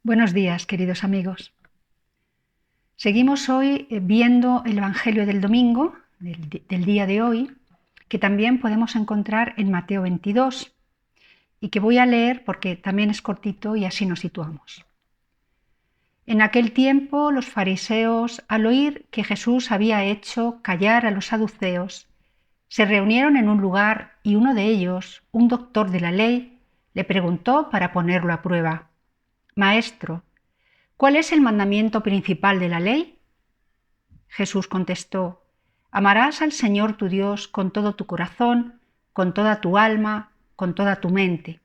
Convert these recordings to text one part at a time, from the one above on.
Buenos días, queridos amigos. Seguimos hoy viendo el Evangelio del domingo, del día de hoy, que también podemos encontrar en Mateo 22 y que voy a leer porque también es cortito y así nos situamos. En aquel tiempo los fariseos, al oír que Jesús había hecho callar a los saduceos, se reunieron en un lugar y uno de ellos, un doctor de la ley, le preguntó para ponerlo a prueba: Maestro, ¿cuál es el mandamiento principal de la ley? Jesús contestó: Amarás al Señor tu Dios con todo tu corazón, con toda tu alma, con toda tu mente.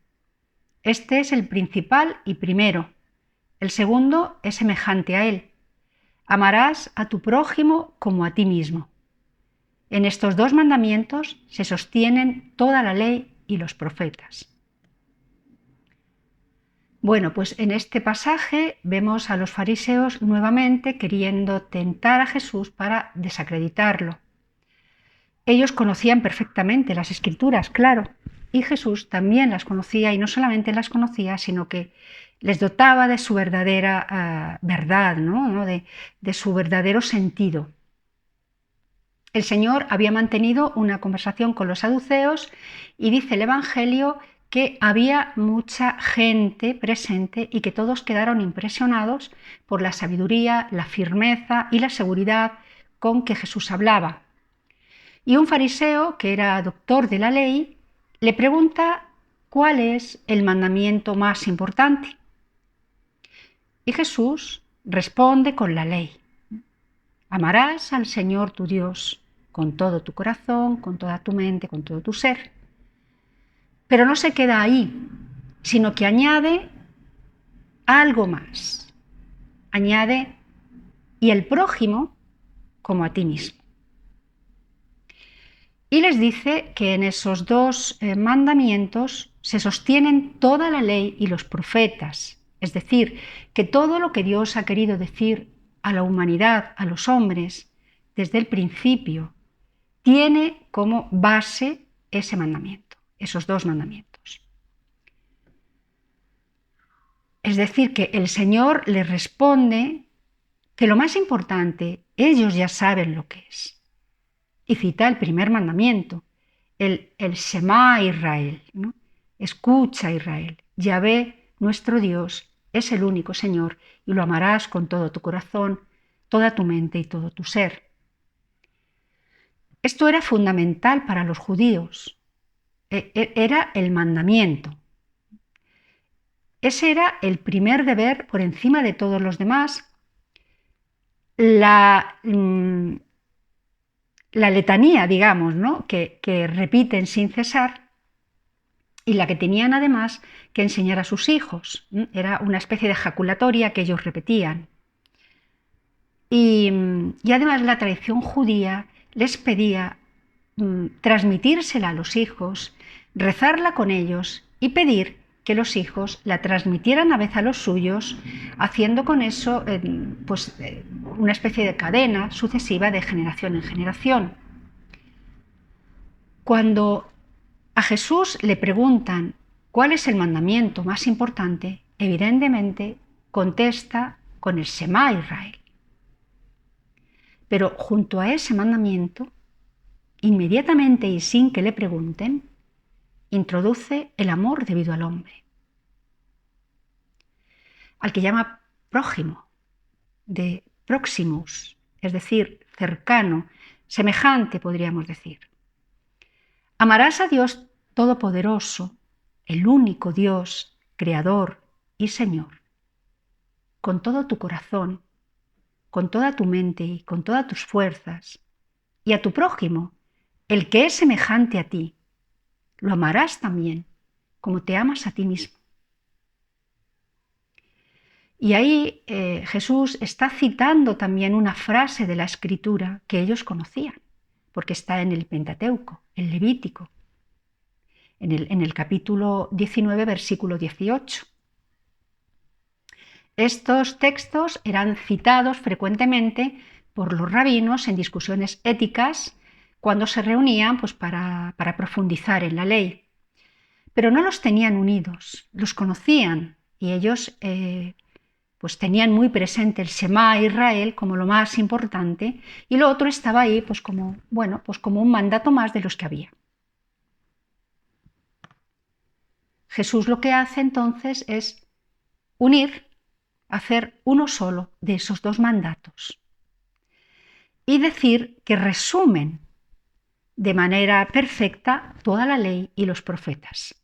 Este es el principal y primero. El segundo es semejante a él. Amarás a tu prójimo como a ti mismo. En estos dos mandamientos se sostienen toda la ley y los profetas. Bueno, pues en este pasaje vemos a los fariseos nuevamente queriendo tentar a Jesús para desacreditarlo. Ellos conocían perfectamente las Escrituras, claro, y Jesús también las conocía, y no solamente las conocía, sino que les dotaba de su verdadera verdad, ¿no? De su verdadero sentido. El Señor había mantenido una conversación con los saduceos y dice el Evangelio que había mucha gente presente y que todos quedaron impresionados por la sabiduría, la firmeza y la seguridad con que Jesús hablaba. Y un fariseo, que era doctor de la ley, le pregunta cuál es el mandamiento más importante. Y Jesús responde con la ley: Amarás al Señor tu Dios con todo tu corazón, con toda tu mente, con todo tu ser. Pero no se queda ahí, sino que añade algo más. Añade: y el prójimo como a ti mismo. Y les dice que en esos dos mandamientos se sostienen toda la ley y los profetas. Es decir, que todo lo que Dios ha querido decir a la humanidad, a los hombres, desde el principio, tiene como base ese mandamiento, esos dos mandamientos. Es decir, que el Señor les responde que lo más importante, ellos ya saben lo que es. Y cita el primer mandamiento, el Shema Israel, ¿no? Escucha, Israel, Yahvé, nuestro Dios, es el único Señor, y lo amarás con todo tu corazón, toda tu mente y todo tu ser. Esto era fundamental para los judíos. Era el mandamiento. Ese era el primer deber por encima de todos los demás. La letanía, digamos, ¿no? que repiten sin cesar, y la que tenían además que enseñar a sus hijos. Era una especie de ejaculatoria que ellos repetían. Y además la tradición judía les pedía transmitírsela a los hijos, rezarla con ellos y pedir que los hijos la transmitieran a vez a los suyos, haciendo con eso una especie de cadena sucesiva de generación en generación. Cuando a Jesús le preguntan cuál es el mandamiento más importante, evidentemente contesta con el Shema Israel. Pero junto a ese mandamiento, inmediatamente y sin que le pregunten, introduce el amor debido al hombre, al que llama prójimo, de proximus, es decir, cercano, semejante, podríamos decir. Amarás a Dios Todopoderoso, el único Dios, Creador y Señor, con todo tu corazón, con toda tu mente y con todas tus fuerzas, y a tu prójimo, el que es semejante a ti, lo amarás también como te amas a ti mismo. Y ahí Jesús está citando también una frase de la Escritura que ellos conocían, porque está en el Pentateuco, el Levítico, en el capítulo 19, versículo 18. Estos textos eran citados frecuentemente por los rabinos en discusiones éticas cuando se reunían para profundizar en la ley. Pero no los tenían unidos, los conocían y ellos pues tenían muy presente el Shema Israel como lo más importante, y lo otro estaba ahí pues como, bueno, pues como un mandato más de los que había. Jesús lo que hace entonces es unir, hacer uno solo de esos dos mandatos y decir que resumen de manera perfecta toda la ley y los profetas.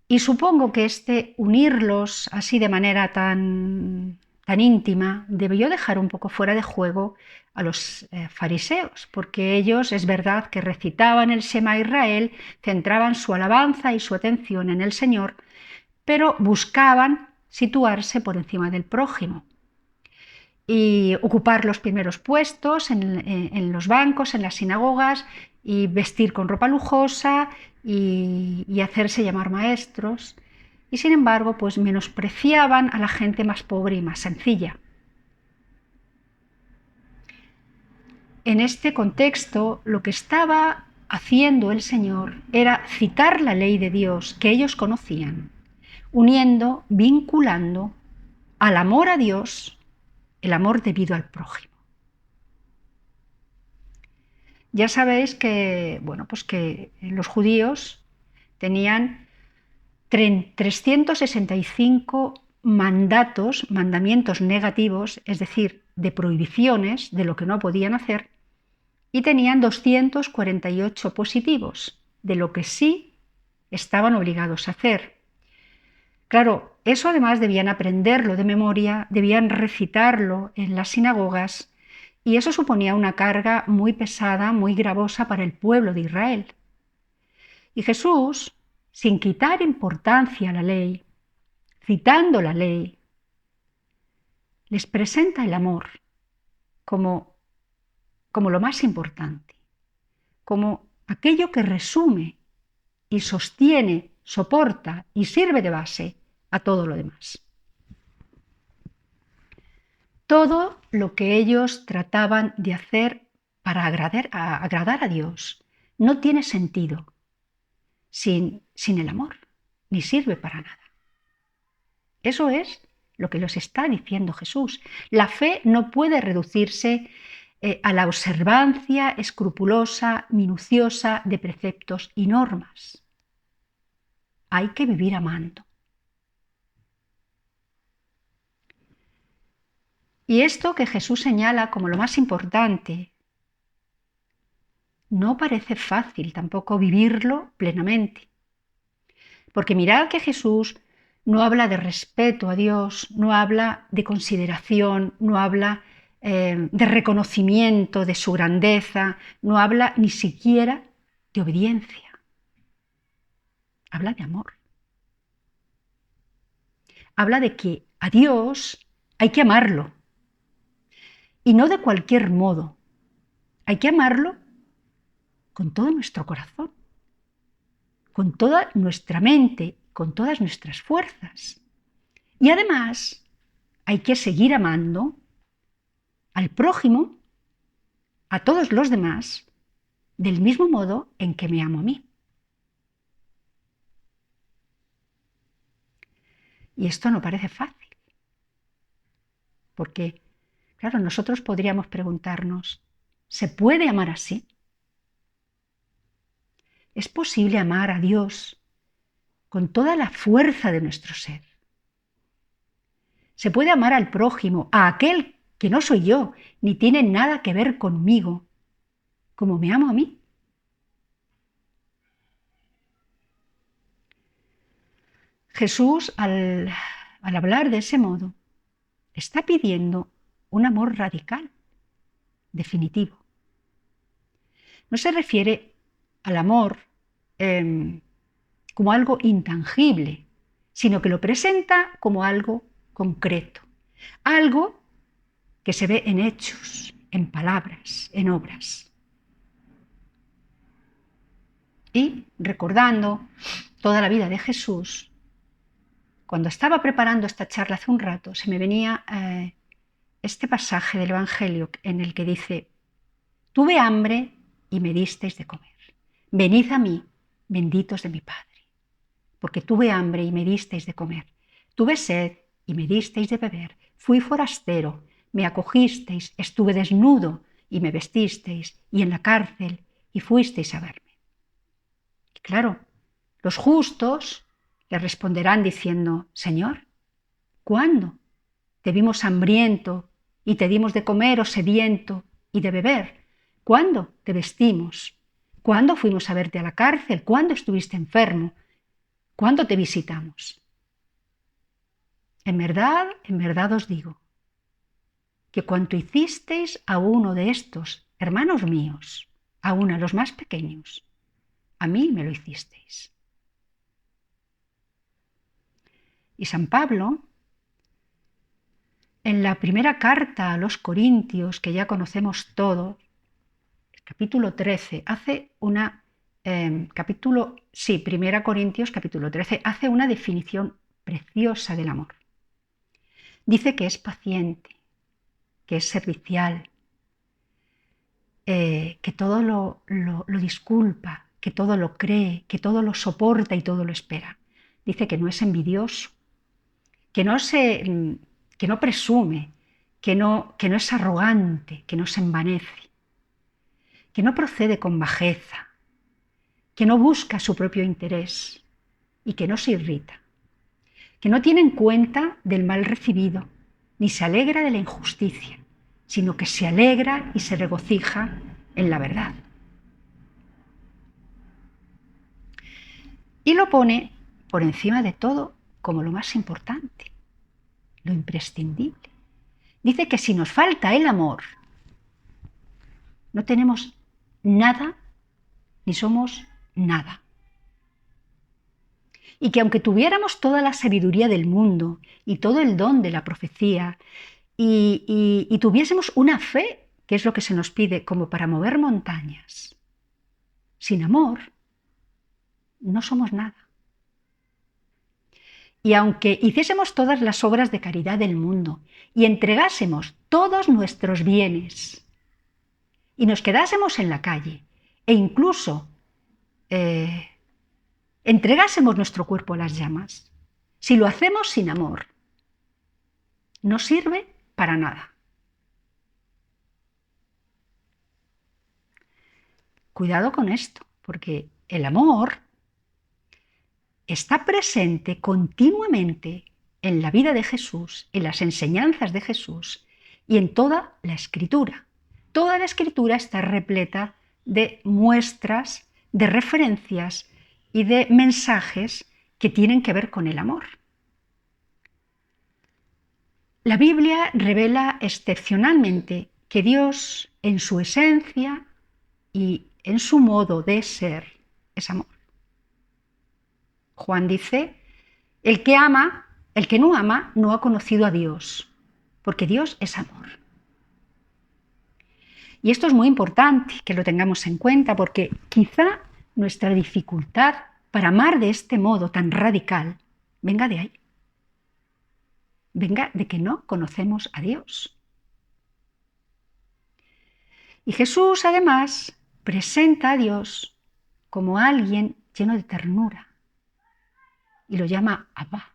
Y supongo que este unirlos así de manera tan íntima debió dejar un poco fuera de juego a los fariseos, porque ellos es verdad que recitaban el Shema Israel, centraban su alabanza y su atención en el Señor, pero buscaban situarse por encima del prójimo y ocupar los primeros puestos en los bancos, en las sinagogas, y vestir con ropa lujosa y hacerse llamar maestros. Y sin embargo, pues menospreciaban a la gente más pobre y más sencilla. En este contexto, lo que estaba haciendo el Señor era citar la ley de Dios que ellos conocían, uniendo, vinculando al amor a Dios el amor debido al prójimo. Ya sabéis que, bueno, pues que los judíos tenían 365 mandamientos negativos, es decir, de prohibiciones de lo que no podían hacer, y tenían 248 positivos, de lo que sí estaban obligados a hacer. Claro, eso además debían aprenderlo de memoria, debían recitarlo en las sinagogas, y eso suponía una carga muy pesada, muy gravosa para el pueblo de Israel. Y Jesús, sin quitar importancia a la ley, citando la ley, les presenta el amor como lo más importante, como aquello que resume y sostiene, soporta y sirve de base a todo lo demás. Todo lo que ellos trataban de hacer para agradar a Dios no tiene sentido sin el amor, ni sirve para nada. Eso es lo que nos está diciendo Jesús. La fe no puede reducirse a la observancia escrupulosa, minuciosa de preceptos y normas. Hay que vivir amando. Y esto que Jesús señala como lo más importante, no parece fácil tampoco vivirlo plenamente. Porque mirad que Jesús no habla de respeto a Dios, no habla de consideración, no habla de reconocimiento de su grandeza, no habla ni siquiera de obediencia. Habla de amor. Habla de que a Dios hay que amarlo. Y no de cualquier modo. Hay que amarlo con todo nuestro corazón, con toda nuestra mente, con todas nuestras fuerzas. Y además hay que seguir amando al prójimo, a todos los demás, del mismo modo en que me amo a mí. Y esto no parece fácil, porque, claro, nosotros podríamos preguntarnos, ¿se puede amar así? ¿Es posible amar a Dios con toda la fuerza de nuestro ser? ¿Se puede amar al prójimo, a aquel que no soy yo, ni tiene nada que ver conmigo, como me amo a mí? Jesús, al hablar de ese modo, está pidiendo un amor radical, definitivo. No se refiere al amor como algo intangible, sino que lo presenta como algo concreto, algo que se ve en hechos, en palabras, en obras. Y recordando toda la vida de Jesús, cuando estaba preparando esta charla hace un rato, se me venía este pasaje del Evangelio en el que dice: tuve hambre y me disteis de comer. Venid a mí, benditos de mi Padre, porque tuve hambre y me disteis de comer. Tuve sed y me disteis de beber. Fui forastero, me acogisteis, estuve desnudo y me vestisteis, y en la cárcel y fuisteis a verme. Y claro, los justos le responderán diciendo: Señor, ¿cuándo te vimos hambriento y te dimos de comer, o sediento y de beber? ¿Cuándo te vestimos? ¿Cuándo fuimos a verte a la cárcel? ¿Cuándo estuviste enfermo? ¿Cuándo te visitamos? En verdad os digo, que cuanto hicisteis a uno de estos hermanos míos, aun a los más pequeños, a mí me lo hicisteis. Y San Pablo, en la primera carta a los Corintios, que ya conocemos todo, el capítulo 13, hace una Primera Corintios, capítulo 13, hace una definición preciosa del amor. Dice que es paciente, que es servicial, que todo lo disculpa, que todo lo cree, que todo lo soporta y todo lo espera. Dice que no es envidioso, que no presume, que no es arrogante, que no se envanece, que no procede con bajeza, que no busca su propio interés y que no se irrita, que no tiene en cuenta del mal recibido, ni se alegra de la injusticia, sino que se alegra y se regocija en la verdad. Y lo pone por encima de todo como lo más importante, lo imprescindible. Dice que si nos falta el amor, no tenemos nada ni somos nada. Y que aunque tuviéramos toda la sabiduría del mundo y todo el don de la profecía y tuviésemos una fe, que es lo que se nos pide como para mover montañas, sin amor no somos nada. Y aunque hiciésemos todas las obras de caridad del mundo y entregásemos todos nuestros bienes y nos quedásemos en la calle e incluso entregásemos nuestro cuerpo a las llamas, si lo hacemos sin amor, no sirve para nada. Cuidado con esto, porque el amor está presente continuamente en la vida de Jesús, en las enseñanzas de Jesús y en toda la Escritura. Toda la Escritura está repleta de muestras, de referencias y de mensajes que tienen que ver con el amor. La Biblia revela excepcionalmente que Dios, en su esencia y en su modo de ser, es amor. Juan dice: el que no ama, no ha conocido a Dios, porque Dios es amor. Y esto es muy importante que lo tengamos en cuenta, porque quizá nuestra dificultad para amar de este modo tan radical venga de ahí. Venga de que no conocemos a Dios. Y Jesús, además, presenta a Dios como alguien lleno de ternura y lo llama Abba,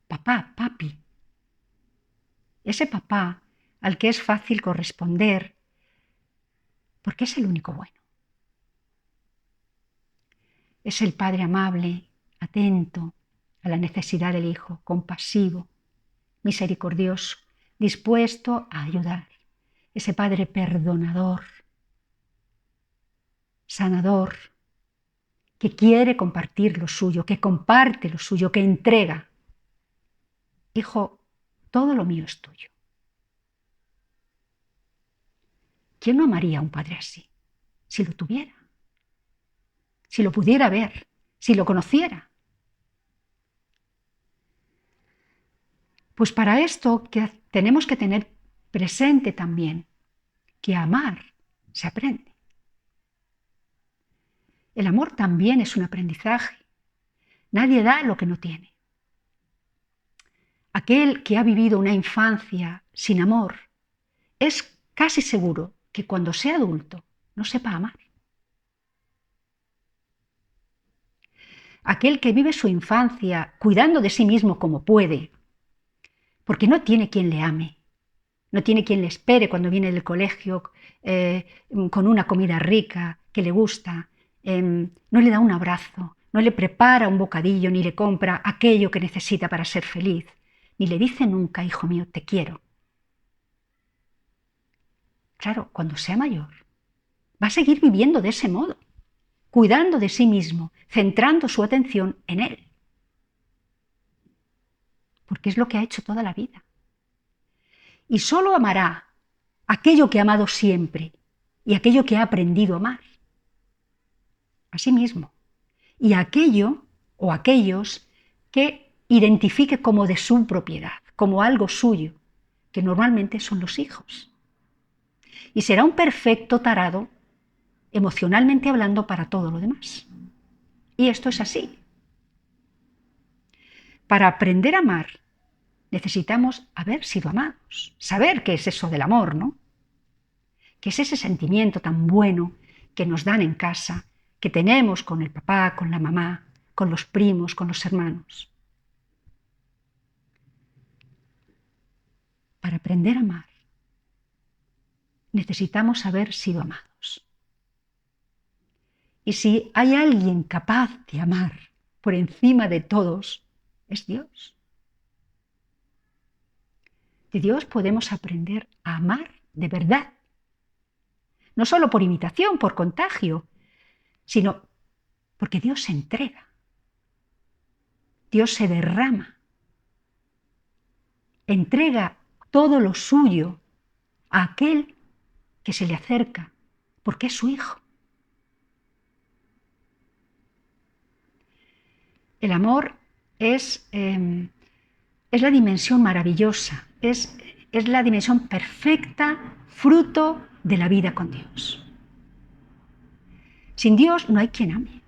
papá, papi. Ese papá al que es fácil corresponder porque es el único bueno. Es el padre amable, atento a la necesidad del hijo, compasivo, misericordioso, dispuesto a ayudar. Ese padre perdonador, sanador, que quiere compartir lo suyo, que comparte lo suyo, que entrega. Hijo, todo lo mío es tuyo. ¿Quién no amaría a un padre así? Si lo tuviera, si lo pudiera ver, si lo conociera. Pues para esto tenemos que tener presente también que amar se aprende. El amor también es un aprendizaje. Nadie da lo que no tiene. Aquel que ha vivido una infancia sin amor es casi seguro que cuando sea adulto no sepa amar. aquel que vive su infancia cuidando de sí mismo como puede, porque no tiene quien le ame, no tiene quien le espere cuando viene del colegio con una comida rica que le gusta, no le da un abrazo, no le prepara un bocadillo ni le compra aquello que necesita para ser feliz, ni le dice nunca, hijo mío, te quiero. Claro, cuando sea mayor, va a seguir viviendo de ese modo, cuidando de sí mismo, centrando su atención en él, porque es lo que ha hecho toda la vida. Y solo amará aquello que ha amado siempre y aquello que ha aprendido a amar, a sí mismo, y aquello o aquellos que identifique como de su propiedad, como algo suyo, que normalmente son los hijos. Y será un perfecto tarado, emocionalmente hablando, para todo lo demás. Y esto es así. Para aprender a amar, necesitamos haber sido amados, saber qué es eso del amor, ¿no? Que es ese sentimiento tan bueno que nos dan en casa, que tenemos con el papá, con la mamá, con los primos, con los hermanos. Para aprender a amar, necesitamos haber sido amados. Y si hay alguien capaz de amar por encima de todos, es Dios. De Dios podemos aprender a amar de verdad. No solo por imitación, por contagio, sino porque Dios se entrega. Dios se derrama. Entrega todo lo suyo a aquel que se le acerca, porque es su hijo. El amor es la dimensión maravillosa, es la dimensión perfecta, fruto de la vida con Dios. Sin Dios no hay quien ame,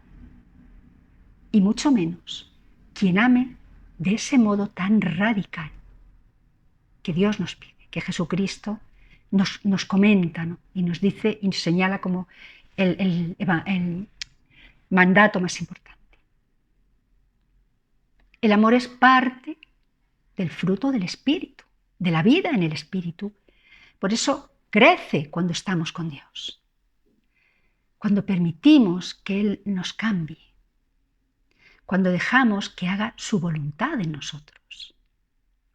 y mucho menos quien ame de ese modo tan radical que Dios nos pide, que Jesucristo nos comenta, ¿no? Y nos dice y nos señala como el mandato más importante. El amor es parte del fruto del Espíritu, de la vida en el Espíritu. Por eso crece cuando estamos con Dios, cuando permitimos que Él nos cambie, cuando dejamos que haga su voluntad en nosotros,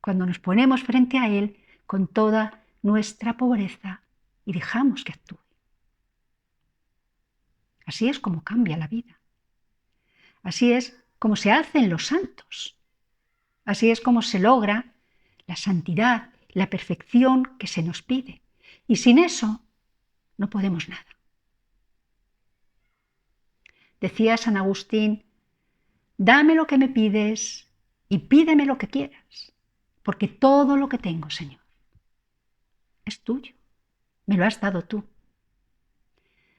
cuando nos ponemos frente a Él con toda nuestra pobreza y dejamos que actúe. Así es como cambia la vida. Así es como se hacen los santos. Así es como se logra la santidad, la perfección que se nos pide. Y sin eso no podemos nada. Decía San Agustín, dame lo que me pides y pídeme lo que quieras, porque todo lo que tengo, Señor, es tuyo. Me lo has dado tú.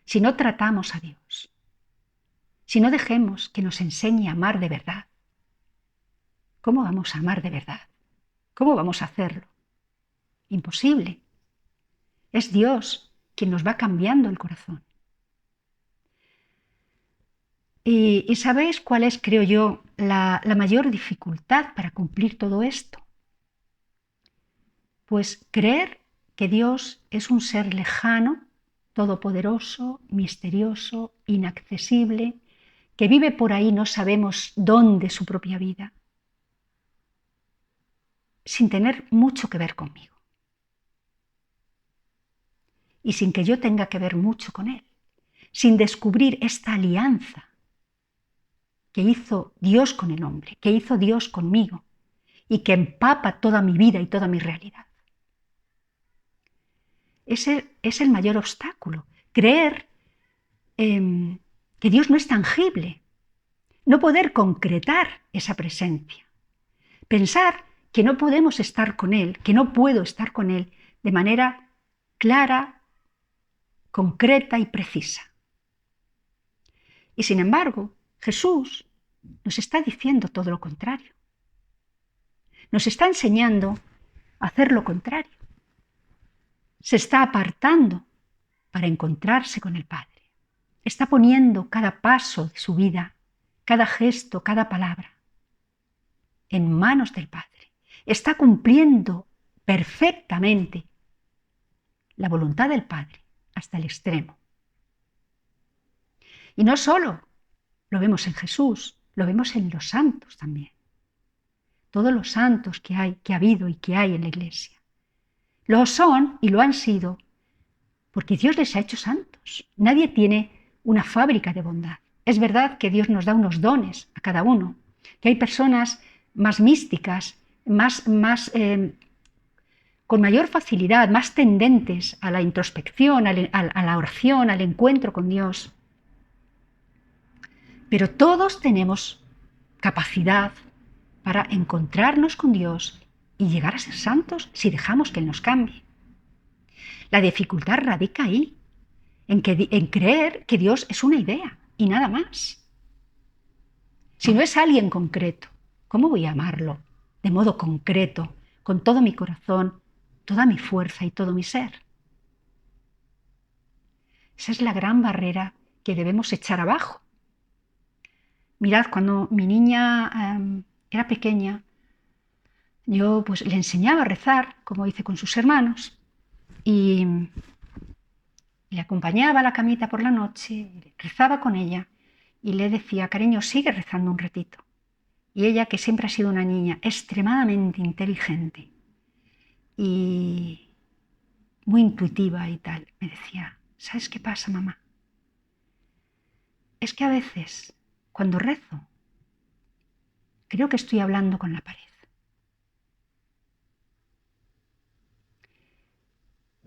Si no tratamos a Dios, si no dejemos que nos enseñe a amar de verdad, ¿cómo vamos a amar de verdad? ¿Cómo vamos a hacerlo? Imposible. Es Dios quien nos va cambiando el corazón. ¿Y sabéis cuál es, creo yo, la mayor dificultad para cumplir todo esto? Pues creer que Dios es un ser lejano, todopoderoso, misterioso, inaccesible, que vive por ahí no sabemos dónde su propia vida, sin tener mucho que ver conmigo y sin que yo tenga que ver mucho con Él, sin descubrir esta alianza que hizo Dios con el hombre, que hizo Dios conmigo y que empapa toda mi vida y toda mi realidad. Ese es el mayor obstáculo, creer que Dios no es tangible, no poder concretar esa presencia, pensar que no podemos estar con Él, que no puedo estar con Él de manera clara, concreta y precisa. Y sin embargo, Jesús nos está diciendo todo lo contrario. Nos está enseñando a hacer lo contrario. Se está apartando para encontrarse con el Padre. Está poniendo cada paso de su vida, cada gesto, cada palabra, en manos del Padre. Está cumpliendo perfectamente la voluntad del Padre hasta el extremo. Y no solo lo vemos en Jesús, lo vemos en los santos también. Todos los santos que hay, que ha habido y que hay en la Iglesia. Lo son y lo han sido porque Dios les ha hecho santos. Nadie tiene una fábrica de bondad. Es verdad que Dios nos da unos dones a cada uno, que hay personas más místicas, con mayor facilidad, más tendentes a la introspección, a la oración, al encuentro con Dios. Pero todos tenemos capacidad para encontrarnos con Dios y llegar a ser santos si dejamos que Él nos cambie. La dificultad radica ahí, en creer que Dios es una idea y nada más. Si no es alguien concreto, ¿cómo voy a amarlo de modo concreto, con todo mi corazón, toda mi fuerza y todo mi ser? Esa es la gran barrera que debemos echar abajo. Mirad, cuando mi niña era pequeña, yo pues le enseñaba a rezar, como hice con sus hermanos, y le acompañaba a la camita por la noche, rezaba con ella y le decía, cariño, sigue rezando un ratito. Y ella, que siempre ha sido una niña extremadamente inteligente y muy intuitiva y tal, me decía, ¿sabes qué pasa, mamá? Es que a veces, cuando rezo, creo que estoy hablando con la pared.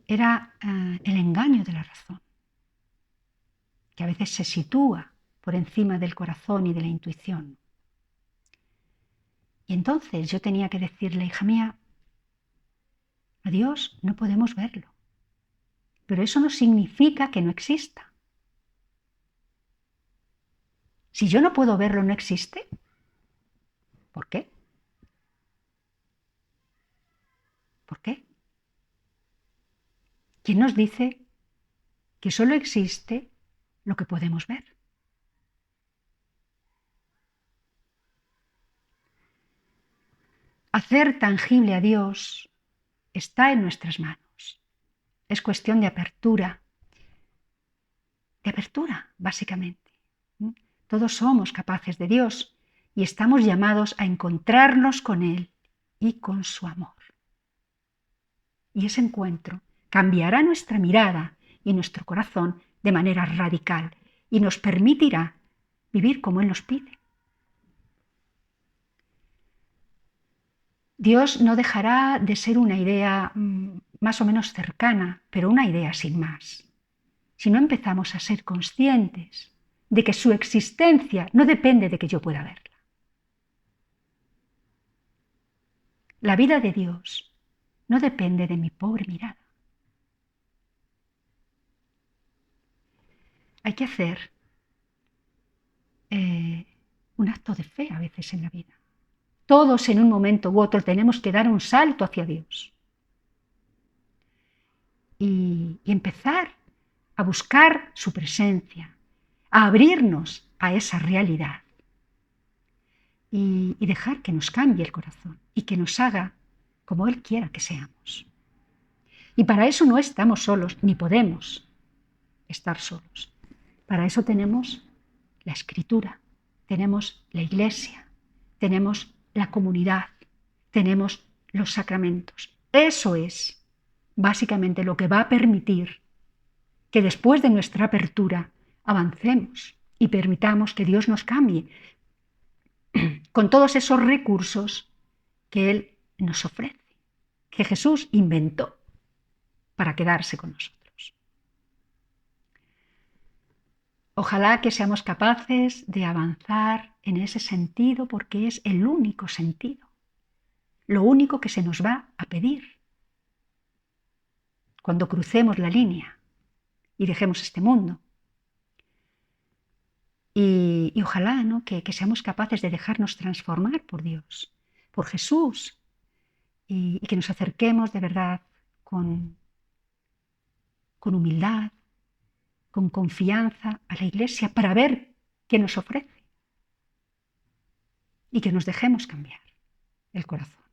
Era el engaño de la razón, que a veces se sitúa por encima del corazón y de la intuición. Y entonces yo tenía que decirle, hija mía, a Dios no podemos verlo, pero eso no significa que no exista. Si yo no puedo verlo, ¿no existe? ¿Por qué? ¿Por qué? ¿Quién nos dice que solo existe lo que podemos ver? Hacer tangible a Dios está en nuestras manos. Es cuestión de apertura, básicamente. Todos somos capaces de Dios y estamos llamados a encontrarnos con Él y con su amor. Y ese encuentro cambiará nuestra mirada y nuestro corazón de manera radical y nos permitirá vivir como Él nos pide. Dios no dejará de ser una idea más o menos cercana, pero una idea sin más. Si no empezamos a ser conscientes de que su existencia no depende de que yo pueda verla. La vida de Dios no depende de mi pobre mirada. Hay que hacer un acto de fe a veces en la vida. Todos en un momento u otro tenemos que dar un salto hacia Dios y empezar a buscar su presencia, a abrirnos a esa realidad y dejar que nos cambie el corazón y que nos haga como Él quiera que seamos. Y para eso no estamos solos, ni podemos estar solos. Para eso tenemos la Escritura, tenemos la Iglesia, tenemos la comunidad, tenemos los sacramentos. Eso es básicamente lo que va a permitir que después de nuestra apertura avancemos y permitamos que Dios nos cambie con todos esos recursos que Él nos ofrece, que Jesús inventó para quedarse con nosotros. Ojalá que seamos capaces de avanzar en ese sentido porque es el único sentido, lo único que se nos va a pedir cuando crucemos la línea y dejemos este mundo. Y ojalá, ¿no?, que seamos capaces de dejarnos transformar por Dios, por Jesús, y que nos acerquemos de verdad con humildad, con confianza a la Iglesia para ver qué nos ofrece. y que nos dejemos cambiar el corazón.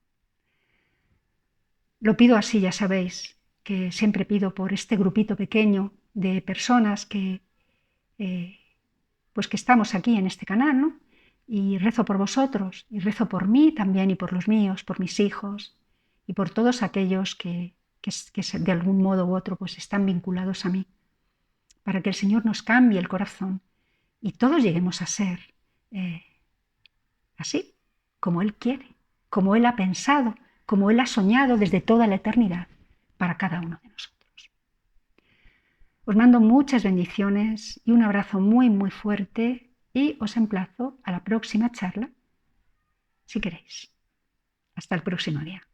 Lo pido así, ya sabéis, que siempre pido por este grupito pequeño de personas que que estamos aquí en este canal, ¿no? Y rezo por vosotros, y rezo por mí también y por los míos, por mis hijos y por todos aquellos que de algún modo u otro pues están vinculados a mí, para que el Señor nos cambie el corazón y todos lleguemos a ser así, como Él quiere, como Él ha pensado, como Él ha soñado desde toda la eternidad para cada uno de nosotros. Os mando muchas bendiciones y un abrazo muy, muy fuerte y os emplazo a la próxima charla, si queréis. Hasta el próximo día.